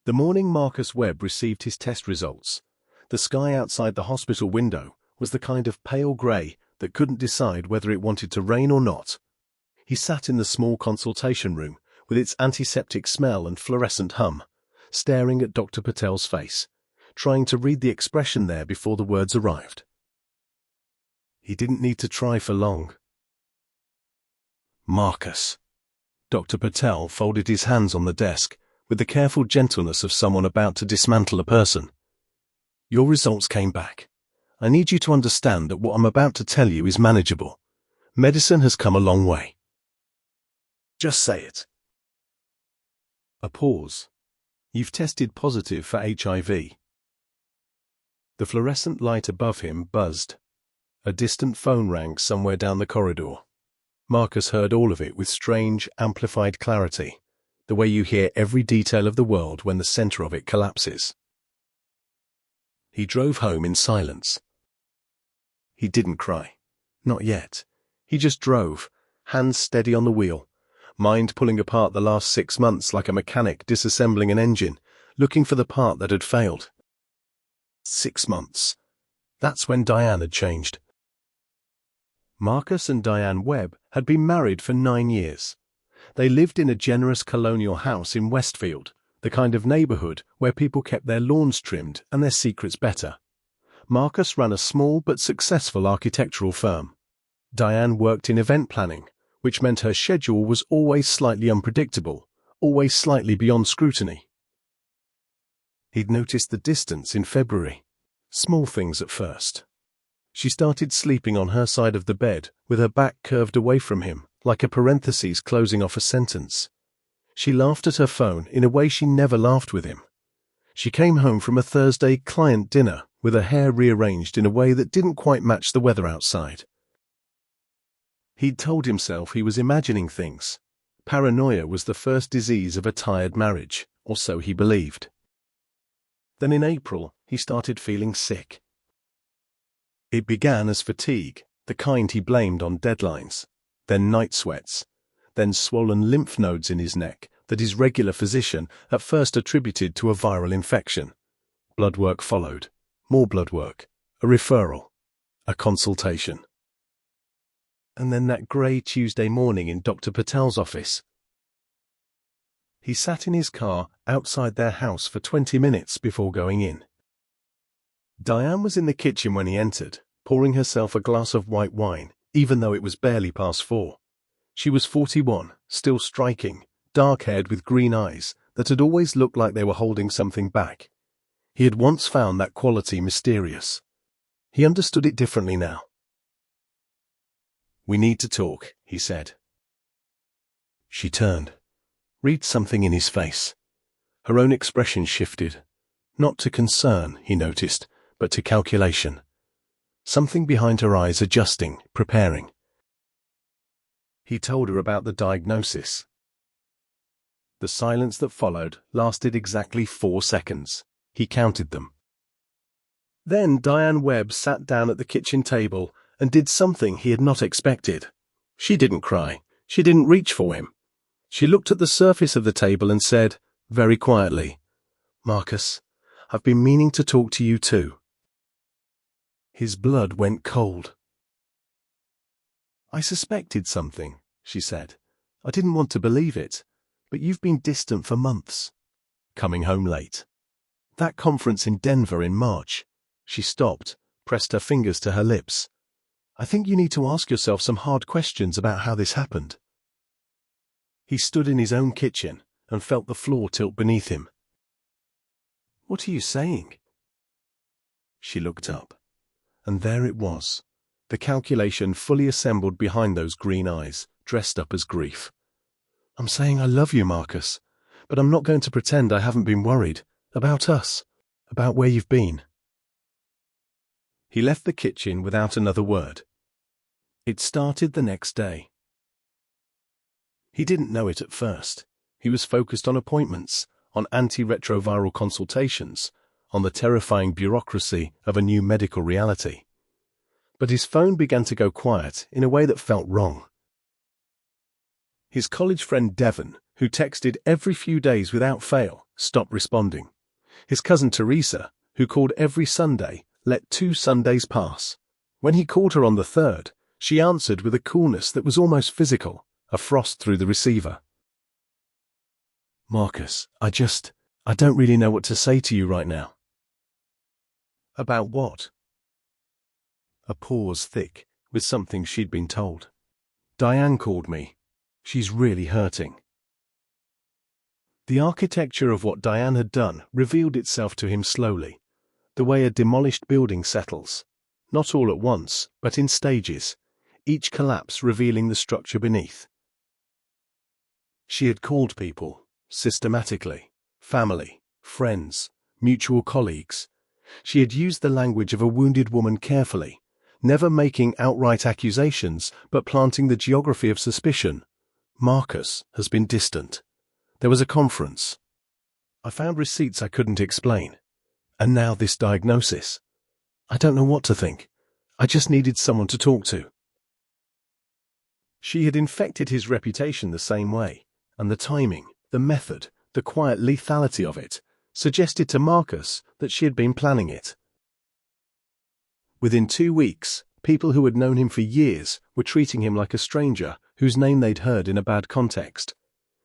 The morning Marcus Webb received his test results, the sky outside the hospital window was the kind of pale grey that couldn't decide whether it wanted to rain or not. He sat in the small consultation room with its antiseptic smell and fluorescent hum, staring at Dr. Patel's face, trying to read the expression there before the words arrived. He didn't need to try for long. Marcus. Dr. Patel folded his hands on the desk with the careful gentleness of someone about to dismantle a person. Your results came back. I need you to understand that what I'm about to tell you is manageable. Medicine has come a long way. Just say it. A pause. You've tested positive for HIV. The fluorescent light above him buzzed. A distant phone rang somewhere down the corridor. Marcus heard all of it with strange, amplified clarity, the way you hear every detail of the world when the center of it collapses. He drove home in silence. He didn't cry. Not yet. He just drove, hands steady on the wheel, mind pulling apart the last 6 months like a mechanic disassembling an engine, looking for the part that had failed. 6 months. That's when Diane had changed. Marcus and Diane Webb had been married for 9 years. They lived in a generous colonial house in Westfield, the kind of neighborhood where people kept their lawns trimmed and their secrets better. Marcus ran a small but successful architectural firm. Diane worked in event planning, which meant her schedule was always slightly unpredictable, always slightly beyond scrutiny. He'd noticed the distance in February. Small things at first. She started sleeping on her side of the bed with her back curved away from him, like a parenthesis closing off a sentence. She laughed at her phone in a way she never laughed with him. She came home from a Thursday client dinner with her hair rearranged in a way that didn't quite match the weather outside. He'd told himself he was imagining things. Paranoia was the first disease of a tired marriage, or so he believed. Then in April, he started feeling sick. It began as fatigue, the kind he blamed on deadlines, then night sweats, then swollen lymph nodes in his neck that his regular physician at first attributed to a viral infection. Blood work followed, more blood work, a referral, a consultation. And then that grey Tuesday morning in Dr. Patel's office. He sat in his car outside their house for 20 minutes before going in. Diane was in the kitchen when he entered, pouring herself a glass of white wine, even though it was barely past 4. She was 41, still striking, dark-haired with green eyes that had always looked like they were holding something back. He had once found that quality mysterious. He understood it differently now. We need to talk, he said. She turned. Read something in his face. Her own expression shifted. Not to concern, he noticed, but to calculation. Something behind her eyes adjusting, preparing. He told her about the diagnosis. The silence that followed lasted exactly 4 seconds. He counted them. Then Diane Webb sat down at the kitchen table and did something he had not expected. She didn't cry. She didn't reach for him. She looked at the surface of the table and said, very quietly, "Marcus, I've been meaning to talk to you too." His blood went cold. "I suspected something," she said. "I didn't want to believe it, but you've been distant for months. Coming home late. That conference in Denver in March." She stopped, pressed her fingers to her lips. "I think you need to ask yourself some hard questions about how this happened." He stood in his own kitchen and felt the floor tilt beneath him. "What are you saying?" She looked up, and there it was, the calculation fully assembled behind those green eyes, dressed up as grief. "I'm saying I love you, Marcus, but I'm not going to pretend I haven't been worried. About us. About where you've been." He left the kitchen without another word. It started the next day. He didn't know it at first. He was focused on appointments, on antiretroviral consultations, on the terrifying bureaucracy of a new medical reality. But his phone began to go quiet in a way that felt wrong. His college friend Devon, who texted every few days without fail, stopped responding. His cousin Teresa, who called every Sunday, let 2 Sundays pass. When he called her on the 3rd, she answered with a coolness that was almost physical, a frost through the receiver. "Marcus, I don't really know what to say to you right now." "About what?" A pause thick with something she'd been told. "Diane called me. She's really hurting." The architecture of what Diane had done revealed itself to him slowly, the way a demolished building settles, not all at once, but in stages, each collapse revealing the structure beneath. She had called people, systematically, family, friends, mutual colleagues. She had used the language of a wounded woman carefully, never making outright accusations, but planting the geography of suspicion. Marcus has been distant. There was a conference. I found receipts I couldn't explain. And now this diagnosis. I don't know what to think. I just needed someone to talk to. She had infected his reputation the same way, and the timing, the method, the quiet lethality of it, suggested to Marcus that she had been planning it. Within 2 weeks, people who had known him for years were treating him like a stranger whose name they'd heard in a bad context.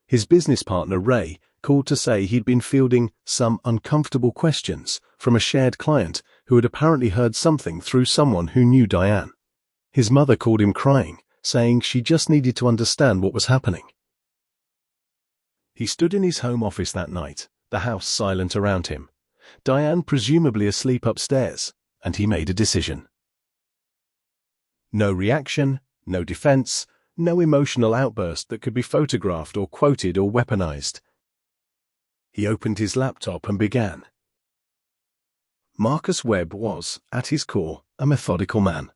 His business partner, Ray, called to say he'd been fielding some uncomfortable questions from a shared client who had apparently heard something through someone who knew Diane. His mother called him crying, saying she just needed to understand what was happening. He stood in his home office that night, the house silent around him, Diane presumably asleep upstairs, and he made a decision. No reaction, no defense, no emotional outburst that could be photographed or quoted or weaponized. He opened his laptop and began. Marcus Webb was, at his core, a methodical man.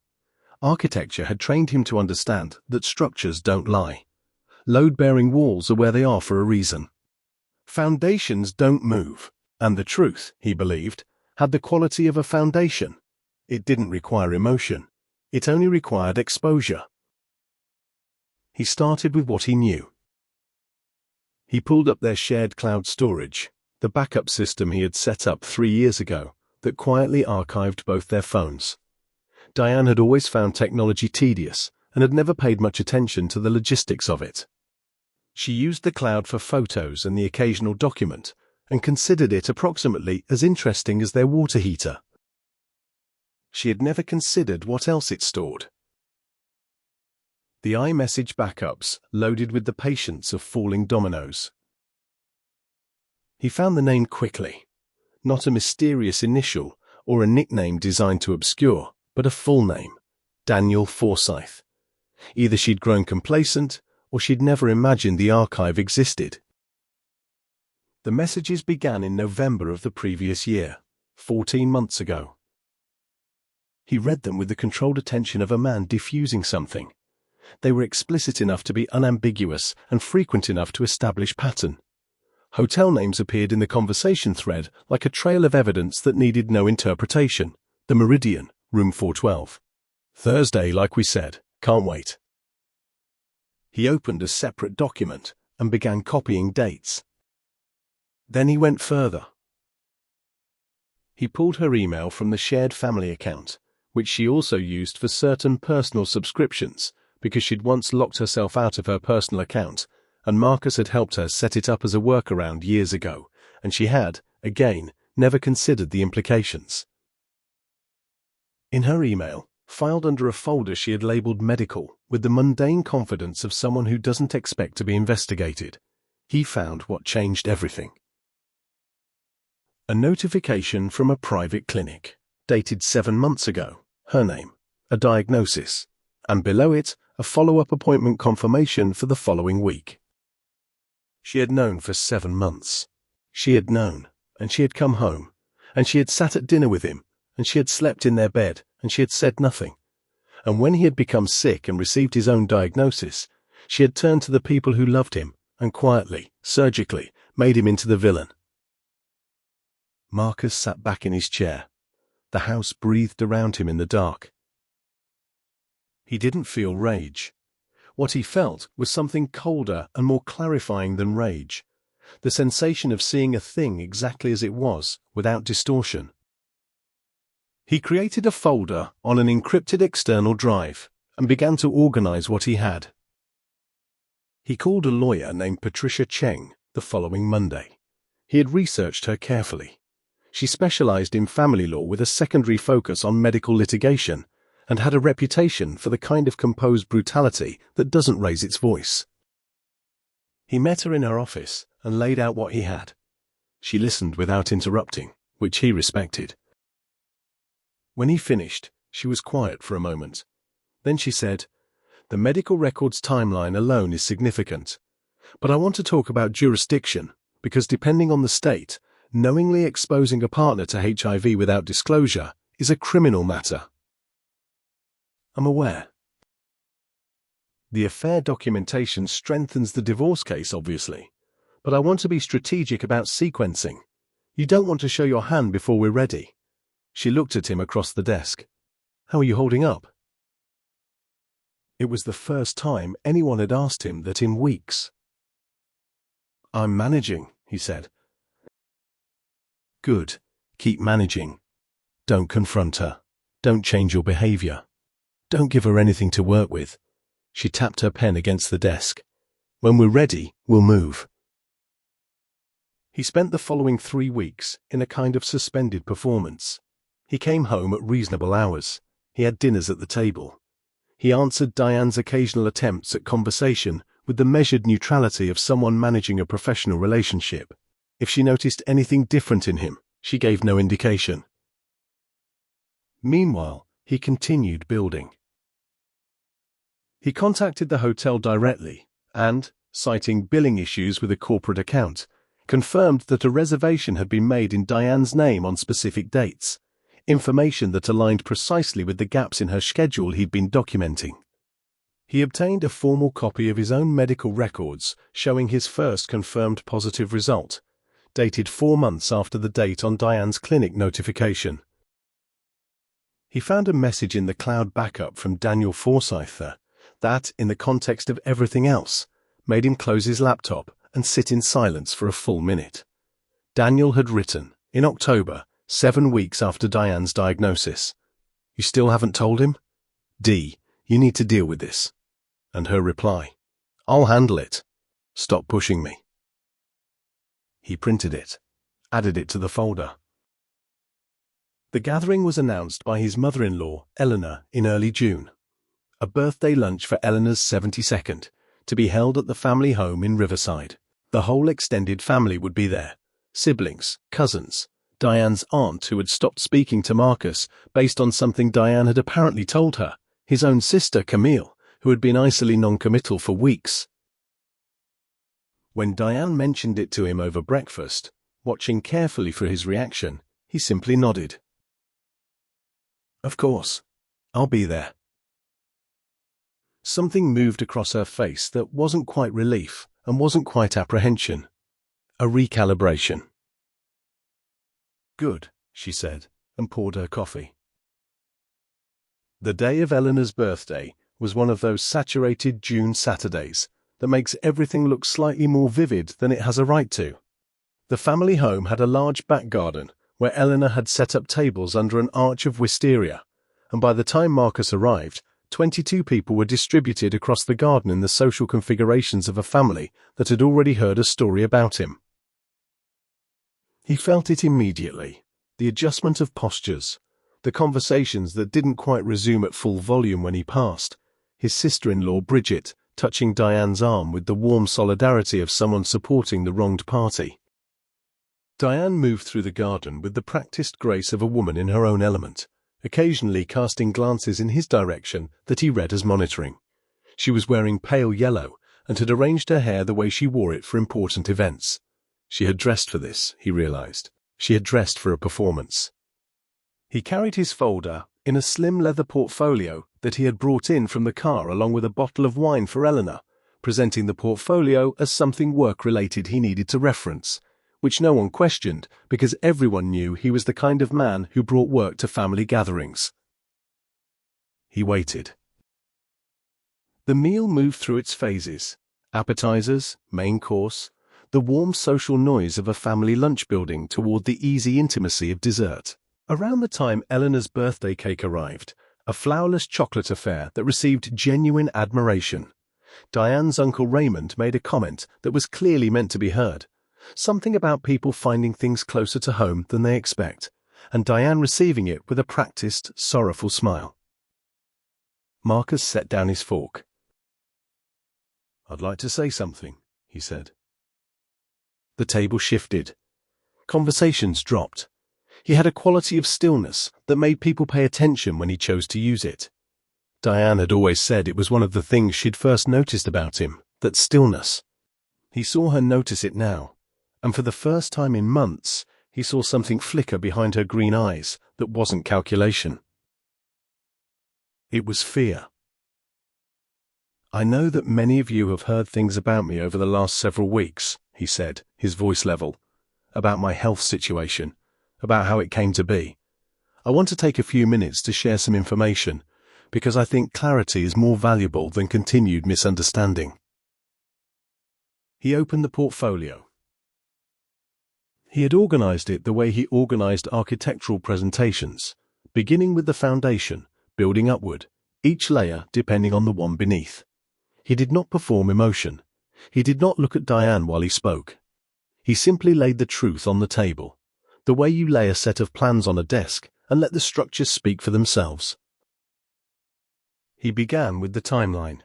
Architecture had trained him to understand that structures don't lie. Load-bearing walls are where they are for a reason. Foundations don't move, and the truth, he believed, had the quality of a foundation. It didn't require emotion. It only required exposure. He started with what he knew. He pulled up their shared cloud storage, the backup system he had set up 3 years ago that quietly archived both their phones. Diane had always found technology tedious and had never paid much attention to the logistics of it. She used the cloud for photos and the occasional document and considered it approximately as interesting as their water heater. She had never considered what else it stored. The iMessage backups loaded with the patience of falling dominoes. He found the name quickly. Not a mysterious initial or a nickname designed to obscure, but a full name, Daniel Forsyth. Either she'd grown complacent, or she'd never imagined the archive existed. The messages began in November of the previous year, 14 months ago. He read them with the controlled attention of a man diffusing something. They were explicit enough to be unambiguous and frequent enough to establish pattern. Hotel names appeared in the conversation thread like a trail of evidence that needed no interpretation. The Meridian, room 412. Thursday, like we said, can't wait. He opened a separate document and began copying dates. Then he went further. He pulled her email from the shared family account, which she also used for certain personal subscriptions because she'd once locked herself out of her personal account, and Marcus had helped her set it up as a workaround years ago, and she had, again, never considered the implications. In her email, filed under a folder she had labeled medical, with the mundane confidence of someone who doesn't expect to be investigated, he found what changed everything. A notification from a private clinic, dated 7 months ago, her name, a diagnosis, and below it, a follow-up appointment confirmation for the following week. She had known for 7 months. She had known, and she had come home, and she had sat at dinner with him, and she had slept in their bed, and she had said nothing. And when he had become sick and received his own diagnosis, she had turned to the people who loved him, and quietly, surgically, made him into the villain. Marcus sat back in his chair. The house breathed around him in the dark. He didn't feel rage. What he felt was something colder and more clarifying than rage, the sensation of seeing a thing exactly as it was, without distortion. He created a folder on an encrypted external drive and began to organize what he had. He called a lawyer named Patricia Cheng the following Monday. He had researched her carefully. She specialized in family law with a secondary focus on medical litigation and had a reputation for the kind of composed brutality that doesn't raise its voice. He met her in her office and laid out what he had. She listened without interrupting, which he respected. When he finished, she was quiet for a moment. Then she said, "The medical records timeline alone is significant. But I want to talk about jurisdiction, because depending on the state, knowingly exposing a partner to HIV without disclosure is a criminal matter." "I'm aware. The affair documentation strengthens the divorce case, obviously. But I want to be strategic about sequencing. You don't want to show your hand before we're ready." She looked at him across the desk. "How are you holding up?" It was the first time anyone had asked him that in weeks. "I'm managing," he said. "Good. Keep managing. Don't confront her. Don't change your behavior. Don't give her anything to work with." She tapped her pen against the desk. "When we're ready, we'll move." He spent the following 3 weeks in a kind of suspended performance. He came home at reasonable hours. He had dinners at the table. He answered Diane's occasional attempts at conversation with the measured neutrality of someone managing a professional relationship. If she noticed anything different in him, she gave no indication. Meanwhile, he continued building. He contacted the hotel directly and, citing billing issues with a corporate account, confirmed that a reservation had been made in Diane's name on specific dates, information that aligned precisely with the gaps in her schedule he'd been documenting. He obtained a formal copy of his own medical records showing his first confirmed positive result, dated 4 months after the date on Diane's clinic notification. He found a message in the cloud backup from Daniel Forsyther that, in the context of everything else, made him close his laptop and sit in silence for a full minute. Daniel had written, in October, 7 weeks after Diane's diagnosis, "You still haven't told him? D, you need to deal with this." And her reply, "I'll handle it. Stop pushing me." He printed it, added it to the folder. The gathering was announced by his mother-in-law, Eleanor, in early June. A birthday lunch for Eleanor's 72nd, to be held at the family home in Riverside. The whole extended family would be there. Siblings, cousins, Diane's aunt who had stopped speaking to Marcus based on something Diane had apparently told her, his own sister Camille, who had been icily non-committal for weeks. When Diane mentioned it to him over breakfast, watching carefully for his reaction, he simply nodded. "Of course. I'll be there." Something moved across her face that wasn't quite relief and wasn't quite apprehension. A recalibration. "Good," she said, and poured her coffee. The day of Eleanor's birthday was one of those saturated June Saturdays that makes everything look slightly more vivid than it has a right to. The family home had a large back garden where Eleanor had set up tables under an arch of wisteria, and by the time Marcus arrived, 22 people were distributed across the garden in the social configurations of a family that had already heard a story about him. He felt it immediately, the adjustment of postures, the conversations that didn't quite resume at full volume when he passed, his sister-in-law Bridget touching Diane's arm with the warm solidarity of someone supporting the wronged party. Diane moved through the garden with the practiced grace of a woman in her own element, occasionally casting glances in his direction that he read as monitoring. She was wearing pale yellow and had arranged her hair the way she wore it for important events. She had dressed for this, he realized. She had dressed for a performance. He carried his folder in a slim leather portfolio that he had brought in from the car along with a bottle of wine for Eleanor, presenting the portfolio as something work-related he needed to reference, which no one questioned because everyone knew he was the kind of man who brought work to family gatherings. He waited. The meal moved through its phases: appetizers, main course, the warm social noise of a family lunch building toward the easy intimacy of dessert. Around the time Eleanor's birthday cake arrived, a flourless chocolate affair that received genuine admiration, Diane's Uncle Raymond made a comment that was clearly meant to be heard, something about people finding things closer to home than they expect, and Diane receiving it with a practiced, sorrowful smile. Marcus set down his fork. "I'd like to say something," he said. The table shifted. Conversations dropped. He had a quality of stillness that made people pay attention when he chose to use it. Diane had always said it was one of the things she'd first noticed about him, that stillness. He saw her notice it now, and for the first time in months, he saw something flicker behind her green eyes that wasn't calculation. It was fear. "I know that many of you have heard things about me over the last several weeks," he said, his voice level, "about my health situation, about how it came to be. I want to take a few minutes to share some information, because I think clarity is more valuable than continued misunderstanding." He opened the portfolio. He had organized it the way he organized architectural presentations, beginning with the foundation, building upward, each layer depending on the one beneath. He did not perform emotion. He did not look at Diane while he spoke. He simply laid the truth on the table, the way you lay a set of plans on a desk and let the structures speak for themselves. He began with the timeline.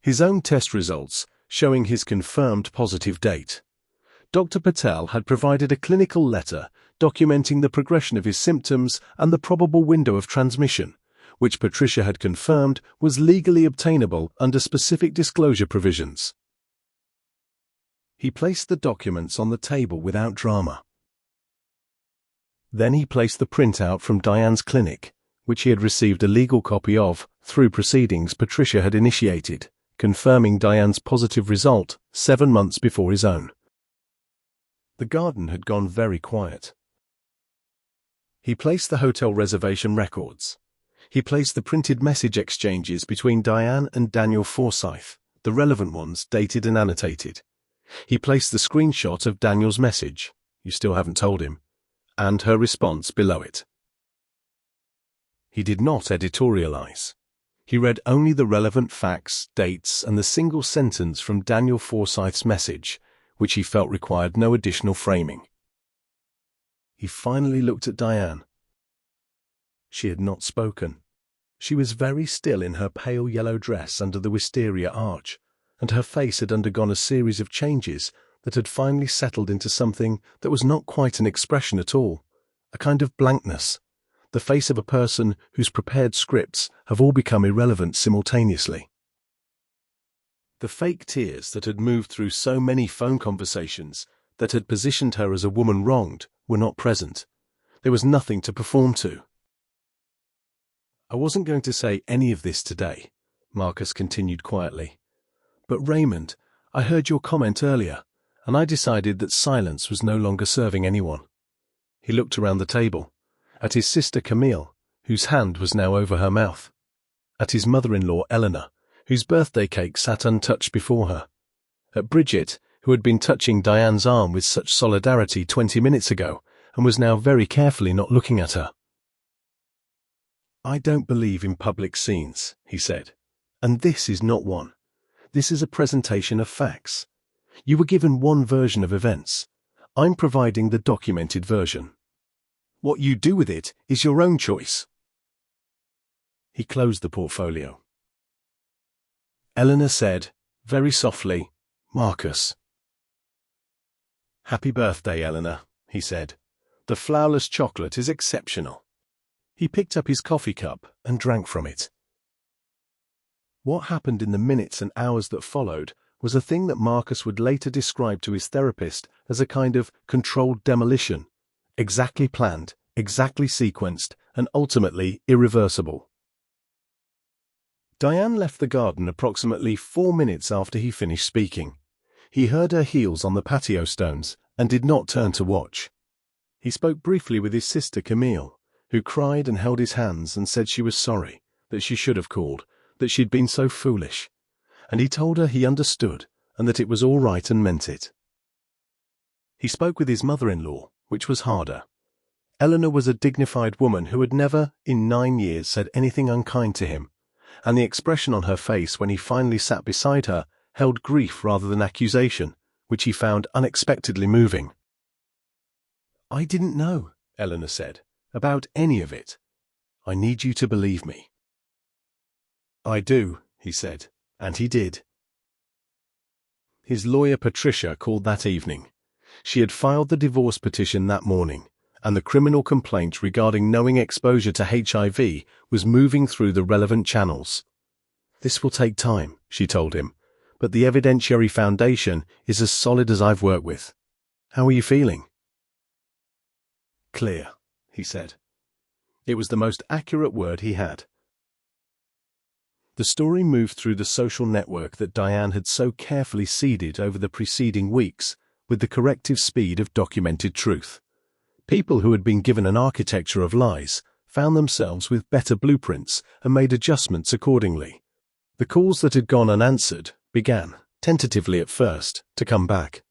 His own test results, showing his confirmed positive date. Dr. Patel had provided a clinical letter documenting the progression of his symptoms and the probable window of transmission, which Patricia had confirmed was legally obtainable under specific disclosure provisions. He placed the documents on the table without drama. Then he placed the printout from Diane's clinic, which he had received a legal copy of through proceedings Patricia had initiated, confirming Diane's positive result 7 months before his own. The garden had gone very quiet. He placed the hotel reservation records. He placed the printed message exchanges between Diane and Daniel Forsyth, the relevant ones dated and annotated. He placed the screenshot of Daniel's message, "You still haven't told him," and her response below it. He did not editorialize. He read only the relevant facts, dates, and the single sentence from Daniel Forsyth's message, which he felt required no additional framing. He finally looked at Diane. She had not spoken. She was very still in her pale yellow dress under the wisteria arch, and her face had undergone a series of changes that had finally settled into something that was not quite an expression at all, a kind of blankness, the face of a person whose prepared scripts have all become irrelevant simultaneously. The fake tears that had moved through so many phone conversations that had positioned her as a woman wronged were not present. There was nothing to perform to. "I wasn't going to say any of this today," Marcus continued quietly. "But Raymond, I heard your comment earlier, and I decided that silence was no longer serving anyone." He looked around the table, at his sister Camille, whose hand was now over her mouth, at his mother-in-law Eleanor, whose birthday cake sat untouched before her, at Bridget, who had been touching Diane's arm with such solidarity 20 minutes ago and was now very carefully not looking at her. "I don't believe in public scenes," he said, "and this is not one. This is a presentation of facts. You were given one version of events. I'm providing the documented version. What you do with it is your own choice." He closed the portfolio. Eleanor said, very softly, "Marcus." "Happy birthday, Eleanor," he said. "The flourless chocolate is exceptional." He picked up his coffee cup and drank from it. What happened in the minutes and hours that followed was a thing that Marcus would later describe to his therapist as a kind of controlled demolition, exactly planned, exactly sequenced, and ultimately irreversible. Diane left the garden approximately 4 minutes after he finished speaking. He heard her heels on the patio stones and did not turn to watch. He spoke briefly with his sister Camille, who cried and held his hands and said she was sorry, that she should have called, that she'd been so foolish. And he told her he understood and that it was all right and meant it. He spoke with his mother-in-law, which was harder. Eleanor was a dignified woman who had never, in 9 years, said anything unkind to him, and the expression on her face when he finally sat beside her held grief rather than accusation, which he found unexpectedly moving. "I didn't know," Eleanor said, "about any of it. I need you to believe me." "I do," he said, and he did. His lawyer Patricia called that evening. She had filed the divorce petition that morning, and the criminal complaint regarding knowing exposure to HIV was moving through the relevant channels. "This will take time," she told him, "but the evidentiary foundation is as solid as I've worked with. How are you feeling?" "Clear," he said. It was the most accurate word he had. The story moved through the social network that Diane had so carefully seeded over the preceding weeks with the corrective speed of documented truth. People who had been given an architecture of lies found themselves with better blueprints and made adjustments accordingly. The calls that had gone unanswered began, tentatively at first, to come back.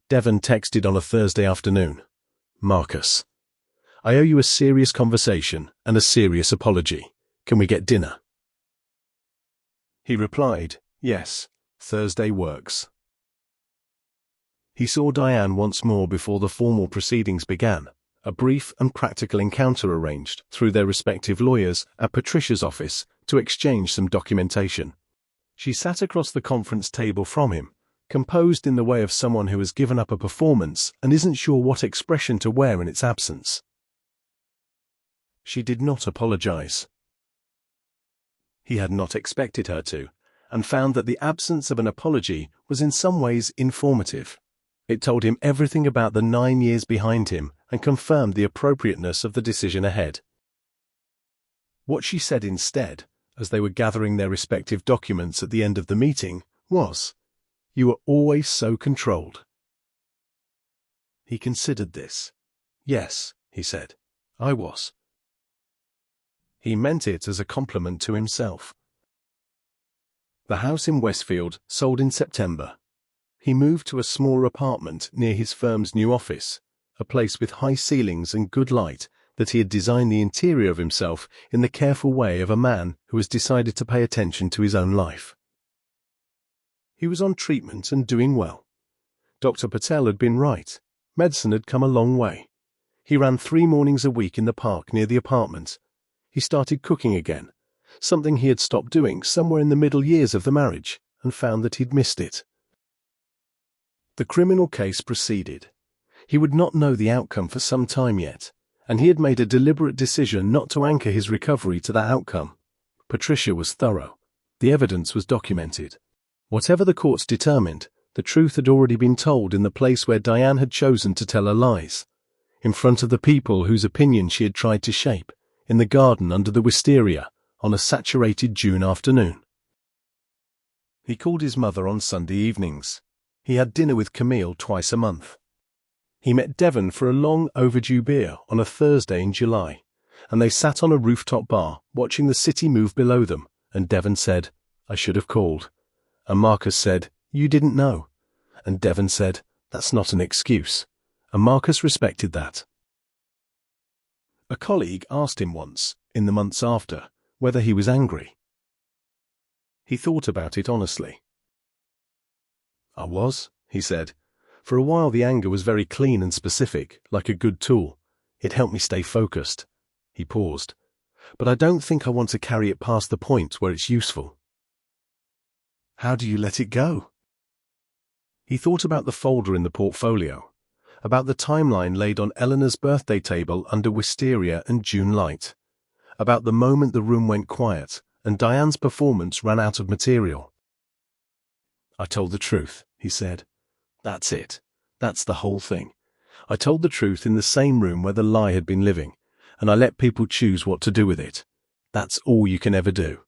Devon texted on a Thursday afternoon, "Marcus, I owe you a serious conversation and a serious apology. Can we get dinner?" He replied, "Yes, Thursday works." He saw Diane once more before the formal proceedings began, a brief and practical encounter arranged through their respective lawyers at Patricia's office to exchange some documentation. She sat across the conference table from him, composed in the way of someone who has given up a performance and isn't sure what expression to wear in its absence. She did not apologize. He had not expected her to, and found that the absence of an apology was in some ways informative. It told him everything about the 9 years behind him and confirmed the appropriateness of the decision ahead. What she said instead, as they were gathering their respective documents at the end of the meeting, was, "You were always so controlled." He considered this. "Yes," he said, "I was." He meant it as a compliment to himself. The house in Westfield sold in September. He moved to a smaller apartment near his firm's new office, a place with high ceilings and good light that he had designed the interior of himself in the careful way of a man who has decided to pay attention to his own life. He was on treatment and doing well. Dr. Patel had been right. Medicine had come a long way. He ran 3 mornings a week in the park near the apartment. He started cooking again, something he had stopped doing somewhere in the middle years of the marriage, and found that he'd missed it. The criminal case proceeded. He would not know the outcome for some time yet, and he had made a deliberate decision not to anchor his recovery to that outcome. Patricia was thorough. The evidence was documented. Whatever the courts determined, the truth had already been told in the place where Diane had chosen to tell her lies, in front of the people whose opinion she had tried to shape, in the garden under the wisteria, on a saturated June afternoon. He called his mother on Sunday evenings. He had dinner with Camille twice a month. He met Devon for a long overdue beer on a Thursday in July, and they sat on a rooftop bar watching the city move below them, and Devon said, "I should have called." And Marcus said, "You didn't know." And Devon said, "That's not an excuse." And Marcus respected that. A colleague asked him once, in the months after, whether he was angry. He thought about it honestly. "I was," he said. "For a while the anger was very clean and specific, like a good tool. It helped me stay focused." He paused. "But I don't think I want to carry it past the point where it's useful." "How do you let it go?" He thought about the folder in the portfolio, about the timeline laid on Eleanor's birthday table under wisteria and June light, about the moment the room went quiet and Diane's performance ran out of material. "I told the truth," he said. "That's it. That's the whole thing. I told the truth in the same room where the lie had been living, and I let people choose what to do with it. That's all you can ever do."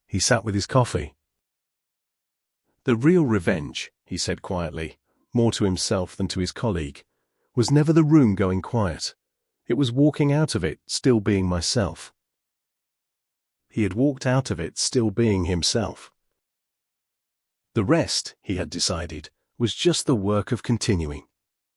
He sat with his coffee. "The real revenge," he said quietly, more to himself than to his colleague, "was never the room going quiet. It was walking out of it still being myself." He had walked out of it still being himself. The rest, he had decided, was just the work of continuing.